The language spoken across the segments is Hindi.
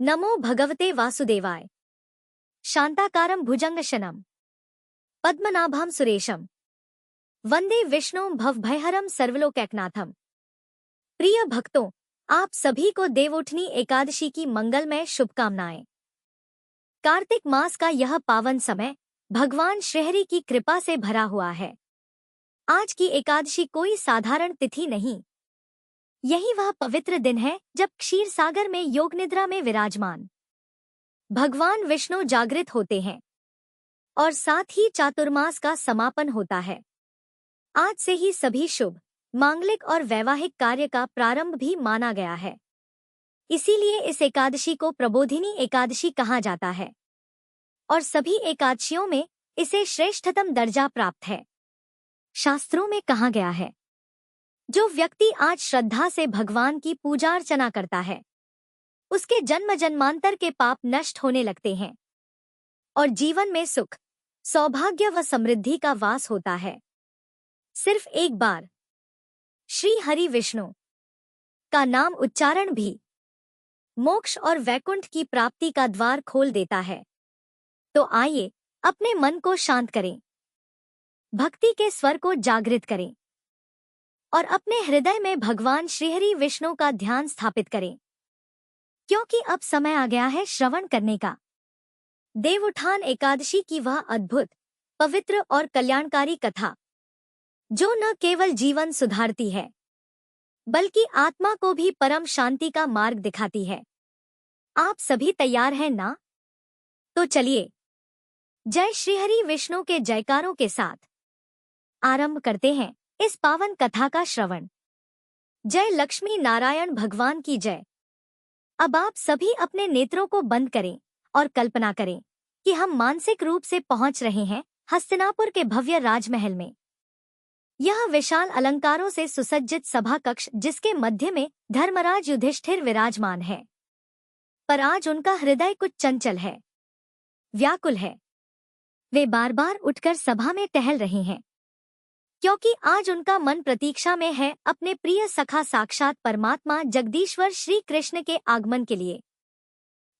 नमो भगवते वासुदेवाय। शांताकारं भुजंगशयनं पद्मनाभं सुरेशम वंदे विष्णु भवभयहरं सर्वलोकैकनाथम। प्रिय भक्तों, आप सभी को देवउठनी एकादशी की मंगलमय शुभकामनाएं। कार्तिक मास का यह पावन समय भगवान श्रीहरि की कृपा से भरा हुआ है। आज की एकादशी कोई साधारण तिथि नहीं, यही वह पवित्र दिन है जब क्षीर सागर में योग निद्रा में विराजमान भगवान विष्णु जागृत होते हैं और साथ ही चातुर्मास का समापन होता है। आज से ही सभी शुभ, मांगलिक और वैवाहिक कार्य का प्रारंभ भी माना गया है। इसीलिए इस एकादशी को प्रबोधिनी एकादशी कहा जाता है और सभी एकादशियों में इसे श्रेष्ठतम दर्जा प्राप्त है। शास्त्रों में कहा गया है, जो व्यक्ति आज श्रद्धा से भगवान की पूजा अर्चना करता है, उसके जन्म जन्मांतर के पाप नष्ट होने लगते हैं और जीवन में सुख, सौभाग्य व समृद्धि का वास होता है। सिर्फ एक बार श्री हरि विष्णु का नाम उच्चारण भी मोक्ष और वैकुंठ की प्राप्ति का द्वार खोल देता है। तो आइए अपने मन को शांत करें, भक्ति के स्वर को जागृत करें और अपने हृदय में भगवान श्रीहरि विष्णु का ध्यान स्थापित करें, क्योंकि अब समय आ गया है श्रवण करने का देवउठान एकादशी की वह अद्भुत, पवित्र और कल्याणकारी कथा, जो न केवल जीवन सुधारती है बल्कि आत्मा को भी परम शांति का मार्ग दिखाती है। आप सभी तैयार हैं ना? तो चलिए जय श्रीहरि विष्णु के जयकारों के साथ आरंभ करते हैं इस पावन कथा का श्रवण। जय लक्ष्मी नारायण भगवान की जय। अब आप सभी अपने नेत्रों को बंद करें और कल्पना करें कि हम मानसिक रूप से पहुंच रहे हैं हस्तिनापुर के भव्य राजमहल में। यह विशाल अलंकारों से सुसज्जित सभा कक्ष, जिसके मध्य में धर्मराज युधिष्ठिर विराजमान है, पर आज उनका हृदय कुछ चंचल है, व्याकुल है। वे बार बार उठकर सभा में टहल रहे हैं, क्योंकि आज उनका मन प्रतीक्षा में है अपने प्रिय सखा साक्षात परमात्मा जगदीश्वर श्री कृष्ण के आगमन के लिए।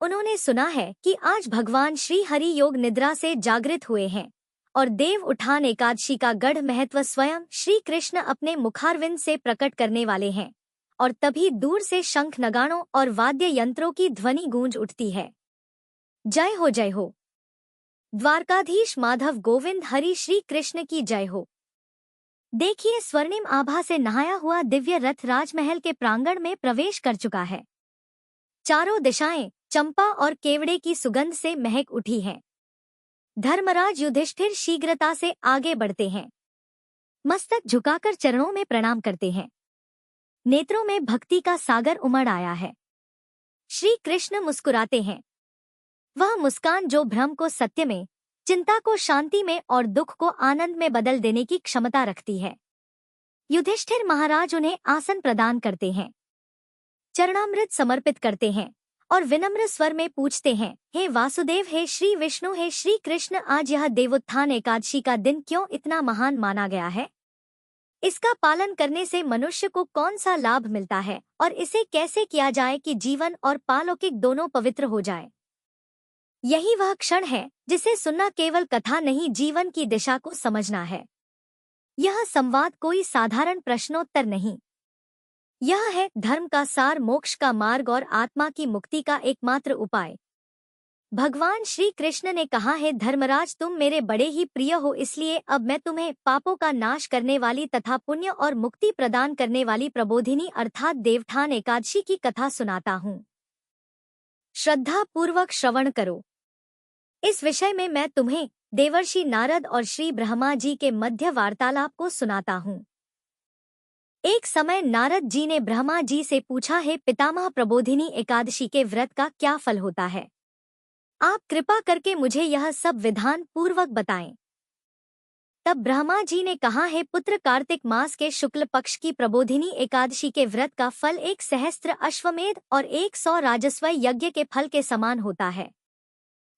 उन्होंने सुना है कि आज भगवान श्री हरि योग निद्रा से जागृत हुए हैं और देव उठान एकादशी का गढ़ महत्व स्वयं श्री कृष्ण अपने मुखारविंद से प्रकट करने वाले हैं। और तभी दूर से शंख नगाड़ों और वाद्य यंत्रों की ध्वनि गूंज उठती है। जय हो, जय हो, द्वारकाधीश माधव गोविंद हरि श्री कृष्ण की जय हो। देखिए, स्वर्णिम आभा से नहाया हुआ दिव्य रथ राजमहल के प्रांगण में प्रवेश कर चुका है। चारों दिशाएं चंपा और केवड़े की सुगंध से महक उठी हैं। धर्मराज युधिष्ठिर शीघ्रता से आगे बढ़ते हैं, मस्तक झुकाकर चरणों में प्रणाम करते हैं। नेत्रों में भक्ति का सागर उमड़ आया है। श्री कृष्ण मुस्कुराते हैं, वह मुस्कान जो भ्रम को सत्य में, चिंता को शांति में और दुख को आनंद में बदल देने की क्षमता रखती है। युधिष्ठिर महाराज उन्हें आसन प्रदान करते हैं, चरणामृत समर्पित करते हैं और विनम्र स्वर में पूछते हैं, हे वासुदेव, हे श्री विष्णु, हे श्री कृष्ण, आज यह देवोत्थान एकादशी का दिन क्यों इतना महान माना गया है? इसका पालन करने से मनुष्य को कौन सा लाभ मिलता है और इसे कैसे किया जाए कि जीवन और पारलौकिक दोनों पवित्र हो जाए? यही वह क्षण है जिसे सुनना केवल कथा नहीं, जीवन की दिशा को समझना है। यह संवाद कोई साधारण प्रश्नोत्तर नहीं, यह है धर्म का सार, मोक्ष का मार्ग और आत्मा की मुक्ति का एकमात्र उपाय। भगवान श्री कृष्ण ने कहा है, धर्मराज, तुम मेरे बड़े ही प्रिय हो, इसलिए अब मैं तुम्हें पापों का नाश करने वाली तथा पुण्य और मुक्ति प्रदान करने वाली प्रबोधिनी अर्थात देवउठान एकादशी की कथा सुनाता हूँ। श्रद्धा पूर्वक श्रवण करो। इस विषय में मैं तुम्हें देवर्षि नारद और श्री ब्रह्मा जी के मध्य वार्तालाप को सुनाता हूँ। एक समय नारद जी ने ब्रह्मा जी से पूछा, है पितामह, प्रबोधिनी एकादशी के व्रत का क्या फल होता है? आप कृपा करके मुझे यह सब विधान पूर्वक बताएं। तब ब्रह्मा जी ने कहा, है पुत्र, कार्तिक मास के शुक्ल पक्ष की प्रबोधिनी एकादशी के व्रत का फल 1 सहस्त्र अश्वमेध और 100 राजस्वय यज्ञ के फल के समान होता है।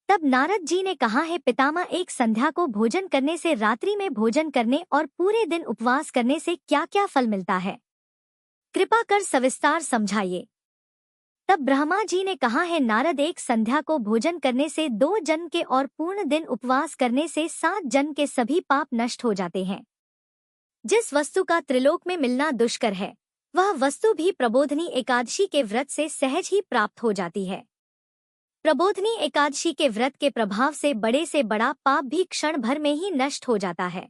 तब नारद जी ने कहा, है पितामह, एक संध्या को भोजन करने से, रात्रि में भोजन करने और पूरे दिन उपवास करने से क्या क्या फल मिलता है? कृपा कर सविस्तार समझाइए। तब ब्रह्मा जी ने कहा है नारद, एक संध्या को भोजन करने से 2 जन्म के और पूर्ण दिन उपवास करने से 7 जन्म के सभी पाप नष्ट हो जाते हैं। जिस वस्तु का त्रिलोक में मिलना दुष्कर है, वह वस्तु भी प्रबोधिनी एकादशी के व्रत से सहज ही प्राप्त हो जाती है। प्रबोधिनी एकादशी के व्रत के प्रभाव से बड़ा पाप भी क्षण भर में ही नष्ट हो जाता है।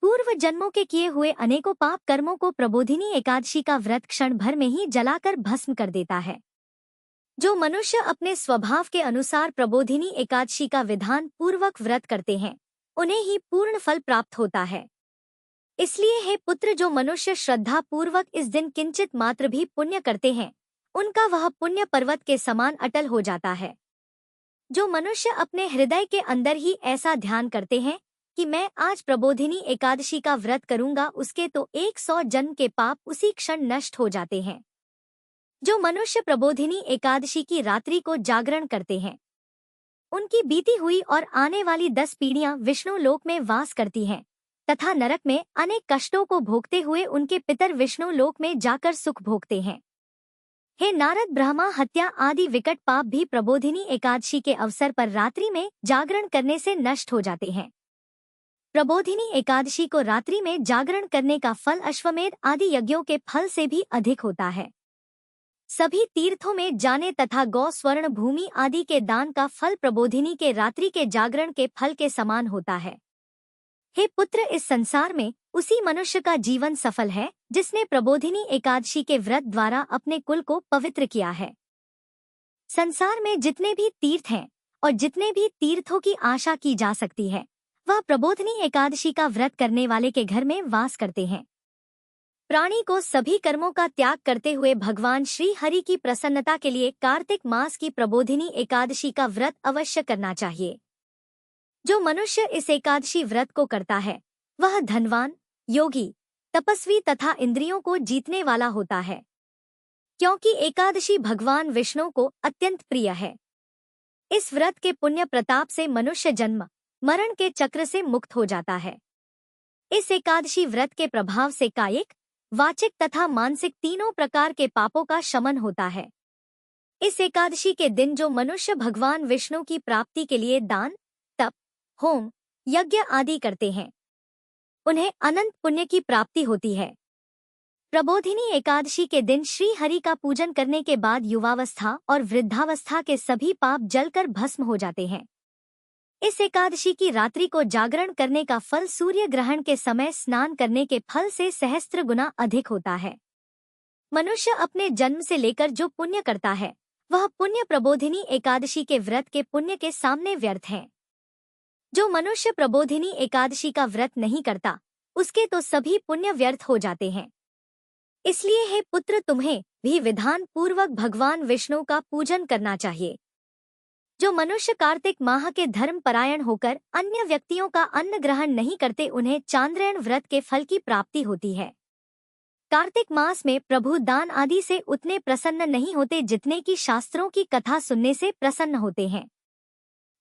पूर्व जन्मों के किए हुए अनेकों पाप कर्मों को प्रबोधिनी एकादशी का व्रत क्षण भर में ही जलाकर भस्म कर देता है। जो मनुष्य अपने स्वभाव के अनुसार प्रबोधिनी एकादशी का विधान पूर्वक व्रत करते हैं, उन्हें ही पूर्ण फल प्राप्त होता है। इसलिए हे पुत्र, जो मनुष्य श्रद्धा पूर्वक इस दिन किंचित मात्र भी पुण्य करते हैं, उनका वह पुण्य पर्वत के समान अटल हो जाता है। जो मनुष्य अपने हृदय के अंदर ही ऐसा ध्यान करते हैं कि मैं आज प्रबोधिनी एकादशी का व्रत करूंगा, उसके तो 100 जन्म के पाप उसी क्षण नष्ट हो जाते हैं। जो मनुष्य प्रबोधिनी एकादशी की रात्रि को जागरण करते हैं, उनकी बीती हुई और आने वाली 10 पीढ़ियां विष्णु लोक में वास करती हैं तथा नरक में अनेक कष्टों को भोगते हुए उनके पितर विष्णु लोक में जाकर सुख भोगते हैं। हे नारद, ब्रह्मा हत्या आदि विकट पाप भी प्रबोधिनी एकादशी के अवसर पर रात्रि में जागरण करने से नष्ट हो जाते हैं। प्रबोधिनी एकादशी को रात्रि में जागरण करने का फल अश्वमेध आदि यज्ञों के फल से भी अधिक होता है। सभी तीर्थों में जाने तथा गौ स्वर्ण भूमि आदि के दान का फल प्रबोधिनी के रात्रि के जागरण के फल के समान होता है। हे पुत्र, इस संसार में उसी मनुष्य का जीवन सफल है जिसने प्रबोधिनी एकादशी के व्रत द्वारा अपने कुल को पवित्र किया है। संसार में जितने भी तीर्थ हैं और जितने भी तीर्थों की आशा की जा सकती है, वह प्रबोधिनी एकादशी का व्रत करने वाले के घर में वास करते हैं। प्राणी को सभी कर्मों का त्याग करते हुए भगवान श्री हरि की प्रसन्नता के लिए कार्तिक मास की प्रबोधिनी एकादशी का व्रत अवश्य करना चाहिए। जो मनुष्य इस एकादशी व्रत को करता है, वह धनवान, योगी, तपस्वी तथा इंद्रियों को जीतने वाला होता है, क्योंकि एकादशी भगवान विष्णु को अत्यंत प्रिय है। इस व्रत के पुण्य प्रताप से मनुष्य जन्म मरण के चक्र से मुक्त हो जाता है। इस एकादशी व्रत के प्रभाव से कायिक, वाचिक तथा मानसिक तीनों प्रकार के पापों का शमन होता है। इस एकादशी के दिन जो मनुष्य भगवान विष्णु की प्राप्ति के लिए दान, तप, होम, यज्ञ आदि करते हैं, उन्हें अनंत पुण्य की प्राप्ति होती है। प्रबोधिनी एकादशी के दिन श्री हरि का पूजन करने के बाद युवावस्था और वृद्धावस्था के सभी पाप जलकर भस्म हो जाते हैं। इस एकादशी की रात्रि को जागरण करने का फल सूर्य ग्रहण के समय स्नान करने के फल से सहस्त्र गुना अधिक होता है। मनुष्य अपने जन्म से लेकर जो पुण्य करता है, वह पुण्य प्रबोधिनी एकादशी के व्रत के पुण्य के सामने व्यर्थ है। जो मनुष्य प्रबोधिनी एकादशी का व्रत नहीं करता, उसके तो सभी पुण्य व्यर्थ हो जाते हैं। इसलिए हे पुत्र, तुम्हें भी विधान पूर्वक भगवान विष्णु का पूजन करना चाहिए। जो मनुष्य कार्तिक माह के धर्म परायण होकर अन्य व्यक्तियों का अन्न ग्रहण नहीं करते, उन्हें चांद्रायण व्रत के फल की प्राप्ति होती है। कार्तिक मास में प्रभु दान आदि से उतने प्रसन्न नहीं होते जितने की शास्त्रों की कथा सुनने से प्रसन्न होते हैं।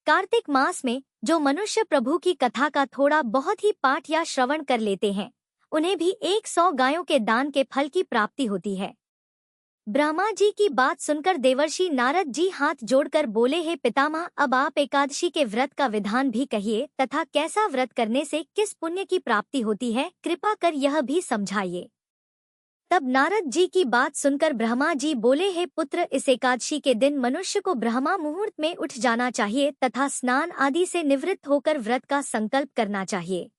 कार्तिक मास में जो मनुष्य प्रभु की कथा का थोड़ा बहुत ही पाठ या श्रवण कर लेते हैं, उन्हें भी 100 गायों के दान के फल की प्राप्ति होती है। ब्रह्मा जी की बात सुनकर देवर्षि नारद जी हाथ जोड़कर बोले, हे पितामह, अब आप एकादशी के व्रत का विधान भी कहिए तथा कैसा व्रत करने से किस पुण्य की प्राप्ति होती है, कृपा कर यह भी समझाइए। तब नारद जी की बात सुनकर ब्रह्मा जी बोले, हे पुत्र, इस एकादशी के दिन मनुष्य को ब्रह्मा मुहूर्त में उठ जाना चाहिए तथा स्नान आदि से निवृत्त होकर व्रत का संकल्प करना चाहिए।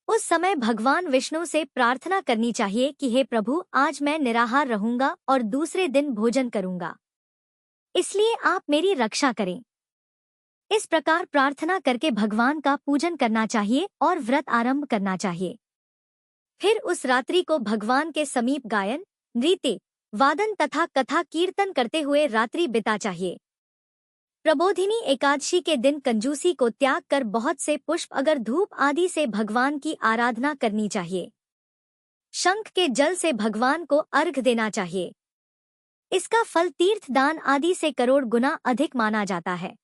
उस समय भगवान विष्णु से प्रार्थना करनी चाहिए कि हे प्रभु, आज मैं निराहार रहूंगा और दूसरे दिन भोजन करूंगा, इसलिए आप मेरी रक्षा करें। इस प्रकार प्रार्थना करके भगवान का पूजन करना चाहिए और व्रत आरंभ करना चाहिए। फिर उस रात्रि को भगवान के समीप गायन, नृत्य, वादन तथा कथा कीर्तन करते हुए रात्रि बिता चाहिए। प्रबोधिनी एकादशी के दिन कंजूसी को त्याग कर बहुत से पुष्प अगर धूप आदि से भगवान की आराधना करनी चाहिए। शंख के जल से भगवान को अर्घ्य देना चाहिए। इसका फल तीर्थ दान आदि से करोड़ गुना अधिक माना जाता है।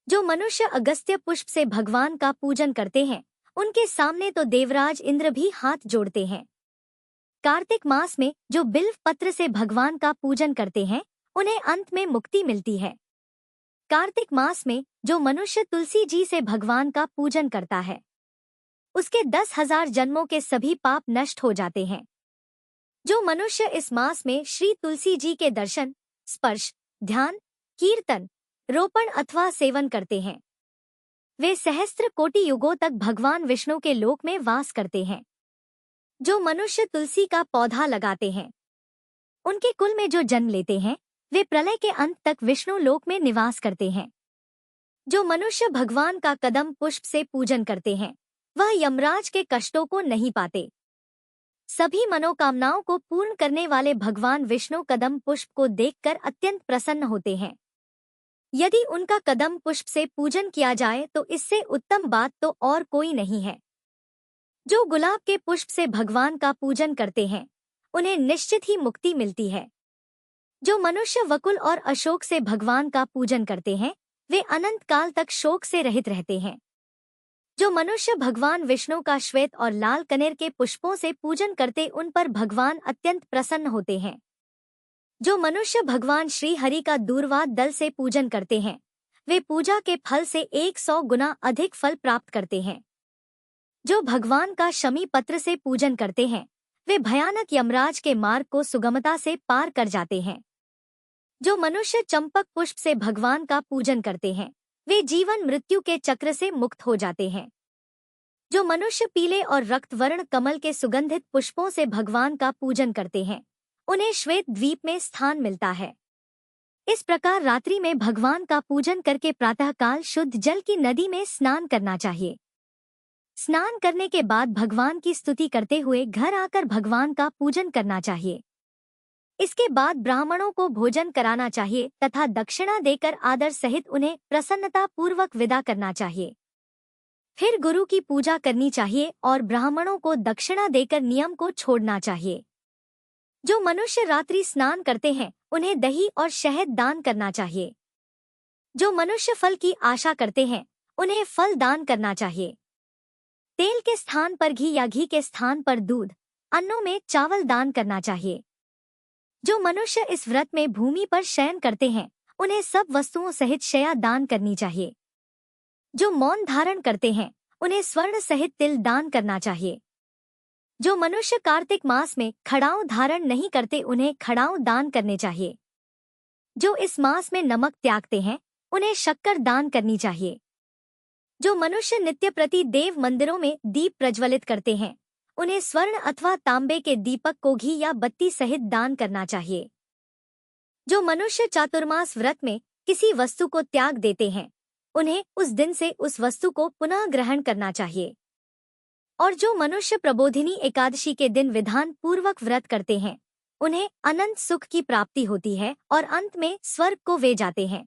जो मनुष्य अगस्त्य पुष्प से भगवान का पूजन करते हैं, उनके सामने तो देवराज इंद्र भी हाथ जोड़ते हैं। कार्तिक मास में जो बिल्व पत्र से भगवान का पूजन करते हैं उन्हें अंत में मुक्ति मिलती है। कार्तिक मास में जो मनुष्य तुलसी जी से भगवान का पूजन करता है उसके 10,000 जन्मों के सभी पाप नष्ट हो जाते हैं। जो मनुष्य इस मास में श्री तुलसी जी के दर्शन, स्पर्श, ध्यान, कीर्तन, रोपण अथवा सेवन करते हैं वे सहस्त्र कोटि युगों तक भगवान विष्णु के लोक में वास करते हैं। जो मनुष्य तुलसी का पौधा लगाते हैं उनके कुल में जो जन्म लेते हैं वे प्रलय के अंत तक विष्णु लोक में निवास करते हैं। जो मनुष्य भगवान का कदम पुष्प से पूजन करते हैं वह यमराज के कष्टों को नहीं पाते। सभी मनोकामनाओं को पूर्ण करने वाले भगवान विष्णु कदम पुष्प को देखकर अत्यंत प्रसन्न होते हैं। यदि उनका कदम पुष्प से पूजन किया जाए तो इससे उत्तम बात तो और कोई नहीं है। जो गुलाब के पुष्प से भगवान का पूजन करते हैं उन्हें निश्चित ही मुक्ति मिलती है। जो मनुष्य वकुल और अशोक से भगवान का पूजन करते हैं वे अनंत काल तक शोक से रहित रहते हैं। जो मनुष्य भगवान विष्णु का श्वेत और लाल कनेर के पुष्पों से पूजन करते उन पर भगवान अत्यंत प्रसन्न होते हैं। जो मनुष्य भगवान श्री हरि का दूर्वाद दल से पूजन करते हैं वे पूजा के फल से 100 गुना अधिक फल प्राप्त करते हैं। जो भगवान का शमी पत्र से पूजन करते हैं वे भयानक यमराज के मार्ग को सुगमता से पार कर जाते हैं। जो मनुष्य चंपक पुष्प से भगवान का पूजन करते हैं वे जीवन मृत्यु के चक्र से मुक्त हो जाते हैं। जो मनुष्य पीले और रक्त वर्ण कमल के सुगंधित पुष्पों से भगवान का पूजन करते हैं उन्हें श्वेत द्वीप में स्थान मिलता है। इस प्रकार रात्रि में भगवान का पूजन करके प्रातःकाल शुद्ध जल की नदी में स्नान करना चाहिए। स्नान करने के बाद भगवान की स्तुति करते हुए घर आकर भगवान का पूजन करना चाहिए। इसके बाद ब्राह्मणों को भोजन कराना चाहिए तथा दक्षिणा देकर आदर सहित उन्हें प्रसन्नता पूर्वक विदा करना चाहिए। फिर गुरु की पूजा करनी चाहिए और ब्राह्मणों को दक्षिणा देकर नियम को छोड़ना चाहिए। जो मनुष्य रात्रि स्नान करते हैं उन्हें दही और शहद दान करना चाहिए। जो मनुष्य फल की आशा करते हैं उन्हें फल दान करना चाहिए। तेल के स्थान पर घी या घी के स्थान पर दूध, अन्नों में चावल दान करना चाहिए। जो मनुष्य इस व्रत में भूमि पर शयन करते हैं उन्हें सब वस्तुओं सहित शया दान करनी चाहिए। जो मौन धारण करते हैं उन्हें स्वर्ण सहित तिल दान करना चाहिए। जो मनुष्य कार्तिक मास में खड़ाऊ धारण नहीं करते उन्हें खड़ाऊ दान करने चाहिए। जो इस मास में नमक त्यागते हैं उन्हें शक्कर दान करनी चाहिए। जो मनुष्य नित्य प्रति देव मंदिरों में दीप प्रज्वलित करते हैं उन्हें स्वर्ण अथवा तांबे के दीपक को घी या बत्ती सहित दान करना चाहिए। जो मनुष्य चातुर्मास व्रत में किसी वस्तु को त्याग देते हैं उन्हें उस दिन से उस वस्तु को पुनः ग्रहण करना चाहिए। और जो मनुष्य प्रबोधिनी एकादशी के दिन विधान पूर्वक व्रत करते हैं उन्हें अनंत सुख की प्राप्ति होती है और अंत में स्वर्ग को वे जाते हैं।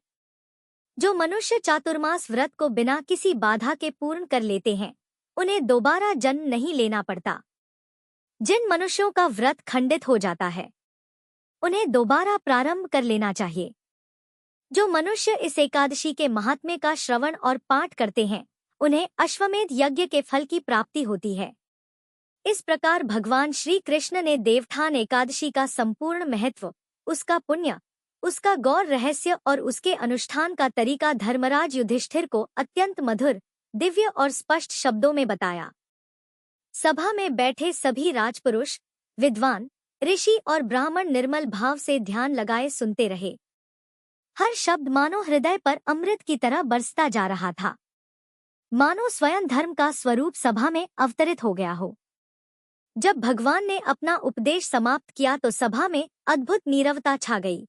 जो मनुष्य चातुर्मास व्रत को बिना किसी बाधा के पूर्ण कर लेते हैं उन्हें दोबारा जन्म नहीं लेना पड़ता। जिन मनुष्यों का व्रत खंडित हो जाता है उन्हें दोबारा प्रारंभ कर लेना चाहिए। जो मनुष्य इस एकादशी के महात्म्य का श्रवण और पाठ करते हैं उन्हें अश्वमेध यज्ञ के फल की प्राप्ति होती है। इस प्रकार भगवान श्री कृष्ण ने देवठान एकादशी का संपूर्ण महत्व, उसका पुण्य, उसका गौर रहस्य और उसके अनुष्ठान का तरीका धर्मराज युधिष्ठिर को अत्यंत मधुर, दिव्य और स्पष्ट शब्दों में बताया। सभा में बैठे सभी राजपुरुष, विद्वान, ऋषि और ब्राह्मण निर्मल भाव से ध्यान लगाए सुनते रहे। हर शब्द मानो हृदय पर अमृत की तरह बरसता जा रहा था, मानो स्वयं धर्म का स्वरूप सभा में अवतरित हो गया हो। जब भगवान ने अपना उपदेश समाप्त किया तो सभा में अद्भुत नीरवता छा गई।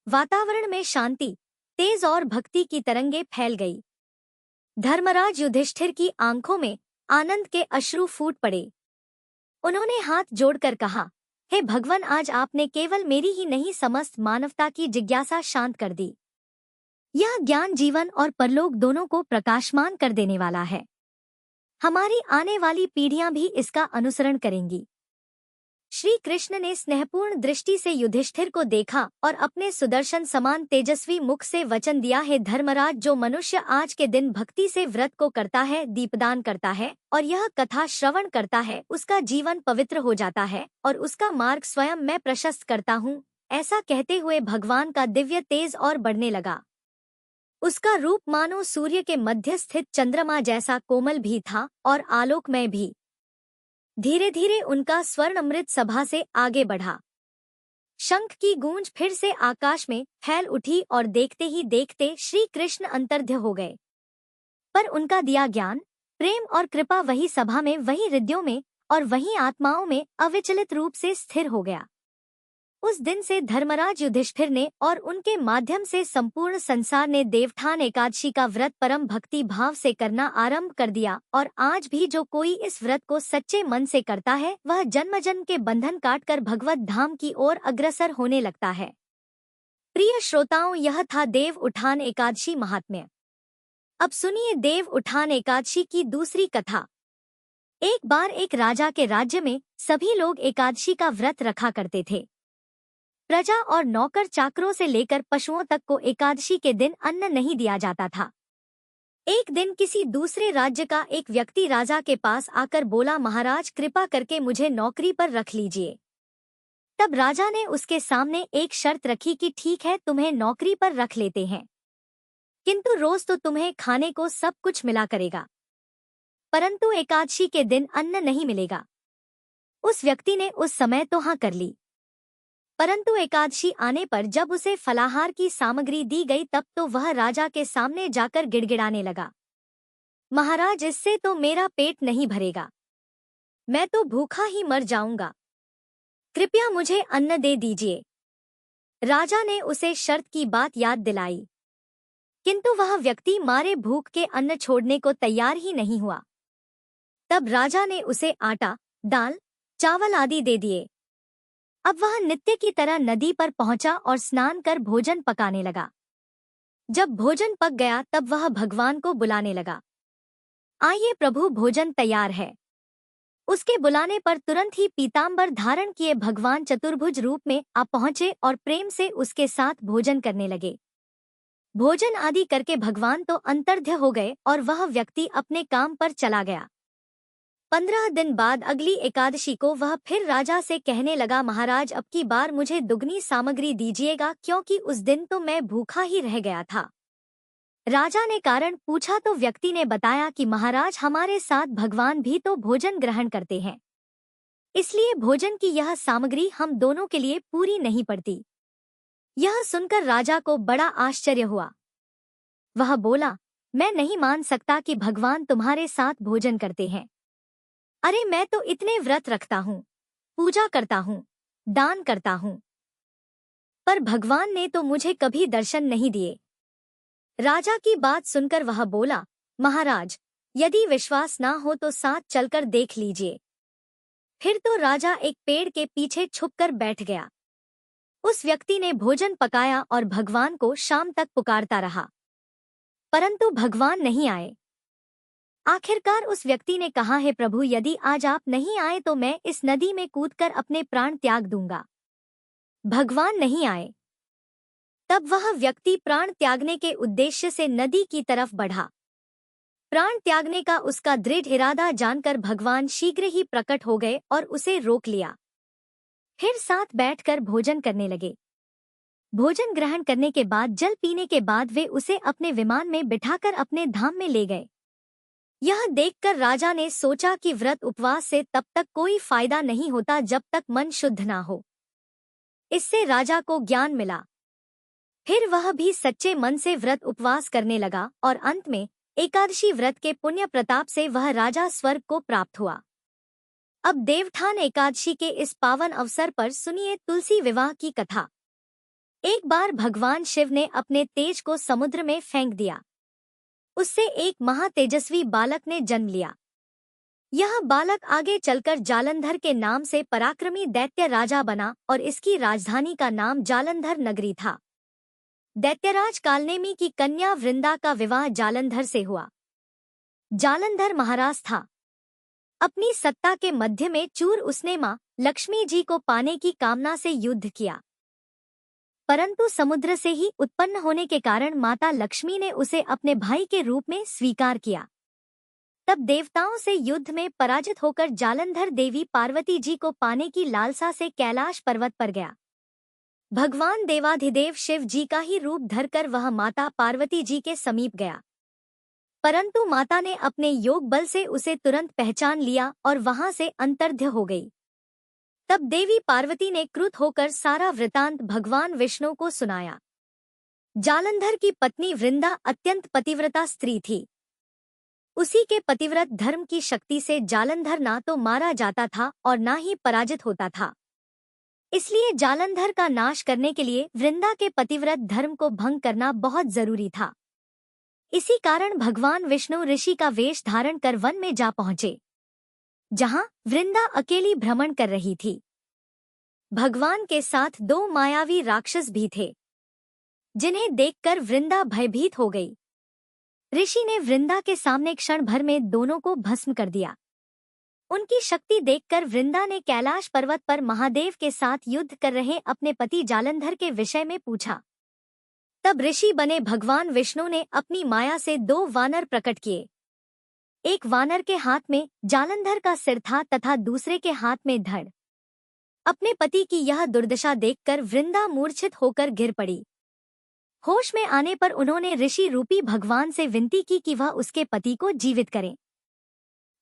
वातावरण में शांति, तेज और भक्ति की तरंगे फैल गई। धर्मराज युधिष्ठिर की आंखों में आनंद के अश्रु फूट पड़े। उन्होंने हाथ जोड़कर कहा, हे भगवान, आज आपने केवल मेरी ही नहीं समस्त मानवता की जिज्ञासा शांत कर दी। यह ज्ञान जीवन और परलोक दोनों को प्रकाशमान कर देने वाला है। हमारी आने वाली पीढ़ियां भी इसका अनुसरण करेंगी। श्री कृष्ण ने स्नेहपूर्ण दृष्टि से युधिष्ठिर को देखा और अपने सुदर्शन समान तेजस्वी मुख से वचन दिया, है धर्मराज, जो मनुष्य आज के दिन भक्ति से व्रत को करता है, दीपदान करता है और यह कथा श्रवण करता है, उसका जीवन पवित्र हो जाता है और उसका मार्ग स्वयं मैं प्रशस्त करता हूँ। ऐसा कहते हुए भगवान का दिव्य तेज और बढ़ने लगा। उसका रूप मानो सूर्य के मध्य स्थित चंद्रमा जैसा कोमल भी था और आलोकमय भी। धीरे धीरे उनका स्वर्णामृत सभा से आगे बढ़ा। शंख की गूंज फिर से आकाश में फैल उठी और देखते ही देखते श्री कृष्ण अंतर्ध्य हो गए। पर उनका दिया ज्ञान, प्रेम और कृपा वही सभा में, वही हृदयों में और वही आत्माओं में अविचलित रूप से स्थिर हो गया। उस दिन से धर्मराज युधिष्ठिर ने और उनके माध्यम से संपूर्ण संसार ने देवठान एकादशी का व्रत परम भक्ति भाव से करना आरंभ कर दिया और आज भी जो कोई इस व्रत को सच्चे मन से करता है वह जन्म जन्म के बंधन काटकर भगवत धाम की ओर अग्रसर होने लगता है। प्रिय श्रोताओं, यह था देव उठान एकादशी महात्म्य। अब सुनिए देव उठान एकादशी की दूसरी कथा। एक बार एक राजा के राज्य में सभी लोग एकादशी का व्रत रखा करते थे। प्रजा और नौकर चाकरों से लेकर पशुओं तक को एकादशी के दिन अन्न नहीं दिया जाता था। एक दिन किसी दूसरे राज्य का एक व्यक्ति राजा के पास आकर बोला, महाराज कृपा करके मुझे नौकरी पर रख लीजिए। तब राजा ने उसके सामने एक शर्त रखी कि ठीक है, तुम्हें नौकरी पर रख लेते हैं, किंतु रोज तो तुम्हें खाने को सब कुछ मिला करेगा, परंतु एकादशी के दिन अन्न नहीं मिलेगा। उस व्यक्ति ने उस समय तो हाँ कर ली, परंतु एकादशी आने पर जब उसे फलाहार की सामग्री दी गई तब तो वह राजा के सामने जाकर गिड़गिड़ाने लगा, महाराज इससे तो मेरा पेट नहीं भरेगा, मैं तो भूखा ही मर जाऊंगा, कृपया मुझे अन्न दे दीजिए। राजा ने उसे शर्त की बात याद दिलाई, किंतु वह व्यक्ति मारे भूख के अन्न छोड़ने को तैयार ही नहीं हुआ। तब राजा ने उसे आटा, दाल, चावल आदि दे दिए। अब वह नित्य की तरह नदी पर पहुंचा और स्नान कर भोजन पकाने लगा। जब भोजन पक गया तब वह भगवान को बुलाने लगा, आइए प्रभु, भोजन तैयार है। उसके बुलाने पर तुरंत ही पीतांबर धारण किए भगवान चतुर्भुज रूप में आ पहुंचे और प्रेम से उसके साथ भोजन करने लगे। भोजन आदि करके भगवान तो अंतर्ध्य हो गए और वह व्यक्ति अपने काम पर चला गया। 15 दिन बाद अगली एकादशी को वह फिर राजा से कहने लगा, महाराज अब की बार मुझे दुगनी सामग्री दीजिएगा, क्योंकि उस दिन तो मैं भूखा ही रह गया था। राजा ने कारण पूछा तो व्यक्ति ने बताया कि महाराज हमारे साथ भगवान भी तो भोजन ग्रहण करते हैं, इसलिए भोजन की यह सामग्री हम दोनों के लिए पूरी नहीं पड़ती। यह सुनकर राजा को बड़ा आश्चर्य हुआ। वह बोला, मैं नहीं मान सकता कि भगवान तुम्हारे साथ भोजन करते हैं। अरे मैं तो इतने व्रत रखता हूँ, पूजा करता हूँ, दान करता हूँ, पर भगवान ने तो मुझे कभी दर्शन नहीं दिए। राजा की बात सुनकर वह बोला, महाराज यदि विश्वास ना हो तो साथ चलकर देख लीजिए। फिर तो राजा एक पेड़ के पीछे छुपकर बैठ गया। उस व्यक्ति ने भोजन पकाया और भगवान को शाम तक पुकारता रहा, परंतु भगवान नहीं आए। आखिरकार उस व्यक्ति ने कहा, है प्रभु, यदि आज आप नहीं आए तो मैं इस नदी में कूदकर अपने प्राण त्याग दूंगा। भगवान नहीं आए। तब वह व्यक्ति प्राण त्यागने के उद्देश्य से नदी की तरफ बढ़ा। प्राण त्यागने का उसका दृढ़ इरादा जानकर भगवान शीघ्र ही प्रकट हो गए और उसे रोक लिया। फिर साथ बैठकर भोजन करने लगे। भोजन ग्रहण करने के बाद, जल पीने के बाद वे उसे अपने विमान में बिठाकर अपने धाम में ले गए। यह देखकर राजा ने सोचा कि व्रत उपवास से तब तक कोई फायदा नहीं होता जब तक मन शुद्ध ना हो। इससे राजा को ज्ञान मिला। फिर वह भी सच्चे मन से व्रत उपवास करने लगा और अंत में एकादशी व्रत के पुण्य प्रताप से वह राजा स्वर्ग को प्राप्त हुआ। अब देवठान एकादशी के इस पावन अवसर पर सुनिए तुलसी विवाह की कथा। एक बार भगवान शिव ने अपने तेज को समुद्र में फेंक दिया। उससे एक महातेजस्वी बालक ने जन्म लिया। यह बालक आगे चलकर जालंधर के नाम से पराक्रमी दैत्य राजा बना और इसकी राजधानी का नाम जालंधर नगरी था। दैत्यराज कालनेमी की कन्या वृंदा का विवाह जालंधर से हुआ। जालंधर महाराज था। अपनी सत्ता के मध्य में चूर उसने मां लक्ष्मी जी को पाने की कामना से युद्ध किया, परंतु समुद्र से ही उत्पन्न होने के कारण माता लक्ष्मी ने उसे अपने भाई के रूप में स्वीकार किया। तब देवताओं से युद्ध में पराजित होकर जालंधर देवी पार्वती जी को पाने की लालसा से कैलाश पर्वत पर गया। भगवान देवाधिदेव शिव जी का ही रूप धरकर वह माता पार्वती जी के समीप गया, परंतु माता ने अपने योग बल से उसे तुरंत पहचान लिया और वहां से अंतर्ध्य हो गई। तब देवी पार्वती ने क्रुद्ध होकर सारा वृतांत भगवान विष्णु को सुनाया। जालंधर की पत्नी वृंदा अत्यंत पतिव्रता स्त्री थी। उसी के पतिव्रत धर्म की शक्ति से जालंधर ना तो मारा जाता था और ना ही पराजित होता था। इसलिए जालंधर का नाश करने के लिए वृंदा के पतिव्रत धर्म को भंग करना बहुत जरूरी था। इसी कारण भगवान विष्णु ऋषि का वेश धारण कर वन में जा पहुंचे, जहां वृंदा अकेली भ्रमण कर रही थी। भगवान के साथ 2 मायावी राक्षस भी थे, जिन्हें देखकर वृंदा भयभीत हो गई। ऋषि ने वृंदा के सामने क्षण भर में दोनों को भस्म कर दिया। उनकी शक्ति देखकर वृंदा ने कैलाश पर्वत पर महादेव के साथ युद्ध कर रहे अपने पति जालंधर के विषय में पूछा। तब ऋषि बने भगवान विष्णु ने अपनी माया से 2 वानर प्रकट किए। एक वानर के हाथ में जालंधर का सिर था तथा दूसरे के हाथ में धड़। अपने पति की यह दुर्दशा देखकर वृंदा मूर्छित होकर गिर पड़ी। होश में आने पर उन्होंने ऋषि रूपी भगवान से विनती की कि वह उसके पति को जीवित करें।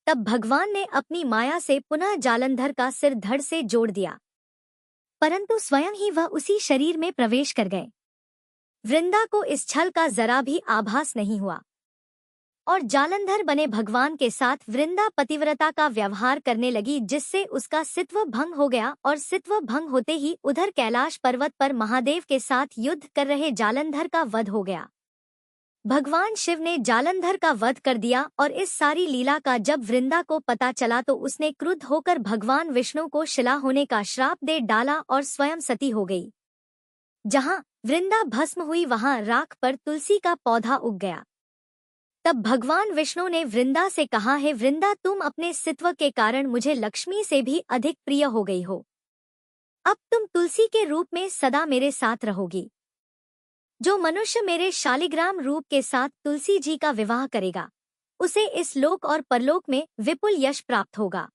तब भगवान ने अपनी माया से पुनः जालंधर का सिर धड़ से जोड़ दिया, परंतु स्वयं ही वह उसी शरीर में प्रवेश कर गए। वृंदा को इस छल का जरा भी आभास नहीं हुआ और जालंधर बने भगवान के साथ वृंदा पतिव्रता का व्यवहार करने लगी, जिससे उसका सित्व भंग हो गया और सित्व भंग होते ही उधर कैलाश पर्वत पर महादेव के साथ युद्ध कर रहे जालंधर का वध हो गया। भगवान शिव ने जालंधर का वध कर दिया और इस सारी लीला का जब वृंदा को पता चला तो उसने क्रुद्ध होकर भगवान विष्णु को शिला होने का श्राप दे डाला और स्वयं सती हो गई। जहां वृंदा भस्म हुई वहां राख पर तुलसी का पौधा उग गया। तब भगवान विष्णु ने वृंदा से कहा, है वृंदा, तुम अपने सित्व के कारण मुझे लक्ष्मी से भी अधिक प्रिय हो गई हो। अब तुम तुलसी के रूप में सदा मेरे साथ रहोगी। जो मनुष्य मेरे शालिग्राम रूप के साथ तुलसी जी का विवाह करेगा, उसे इस लोक और परलोक में विपुल यश प्राप्त होगा।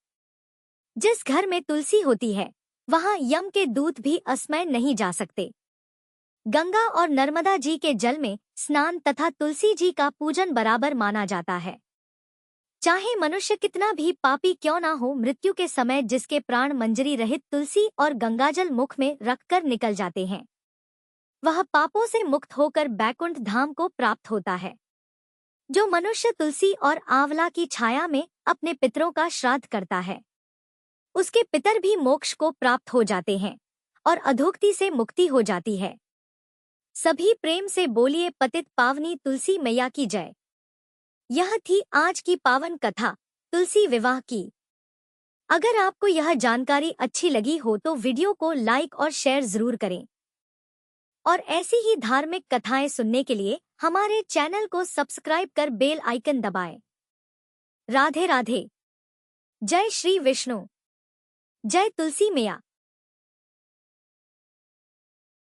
जिस घर में तुलसी होती है, वहां यम के दूत भी अस्मय नहीं जा सकते। गंगा और नर्मदा जी के जल में स्नान तथा तुलसी जी का पूजन बराबर माना जाता है। चाहे मनुष्य कितना भी पापी क्यों ना हो, मृत्यु के समय जिसके प्राण मंजरी रहित तुलसी और गंगाजल मुख में रखकर निकल जाते हैं, वह पापों से मुक्त होकर बैकुंठ धाम को प्राप्त होता है। जो मनुष्य तुलसी और आंवला की छाया में अपने पितरों का श्राद्ध करता है, उसके पितर भी मोक्ष को प्राप्त हो जाते हैं और अधोगति से मुक्ति हो जाती है। सभी प्रेम से बोलिए, पतित पावनी तुलसी मैया की जय। यह थी आज की पावन कथा तुलसी विवाह की। अगर आपको यह जानकारी अच्छी लगी हो तो वीडियो को लाइक और शेयर जरूर करें और ऐसी ही धार्मिक कथाएं सुनने के लिए हमारे चैनल को सब्सक्राइब कर बेल आइकन दबाएं। राधे राधे। जय श्री विष्णु। जय तुलसी मैया।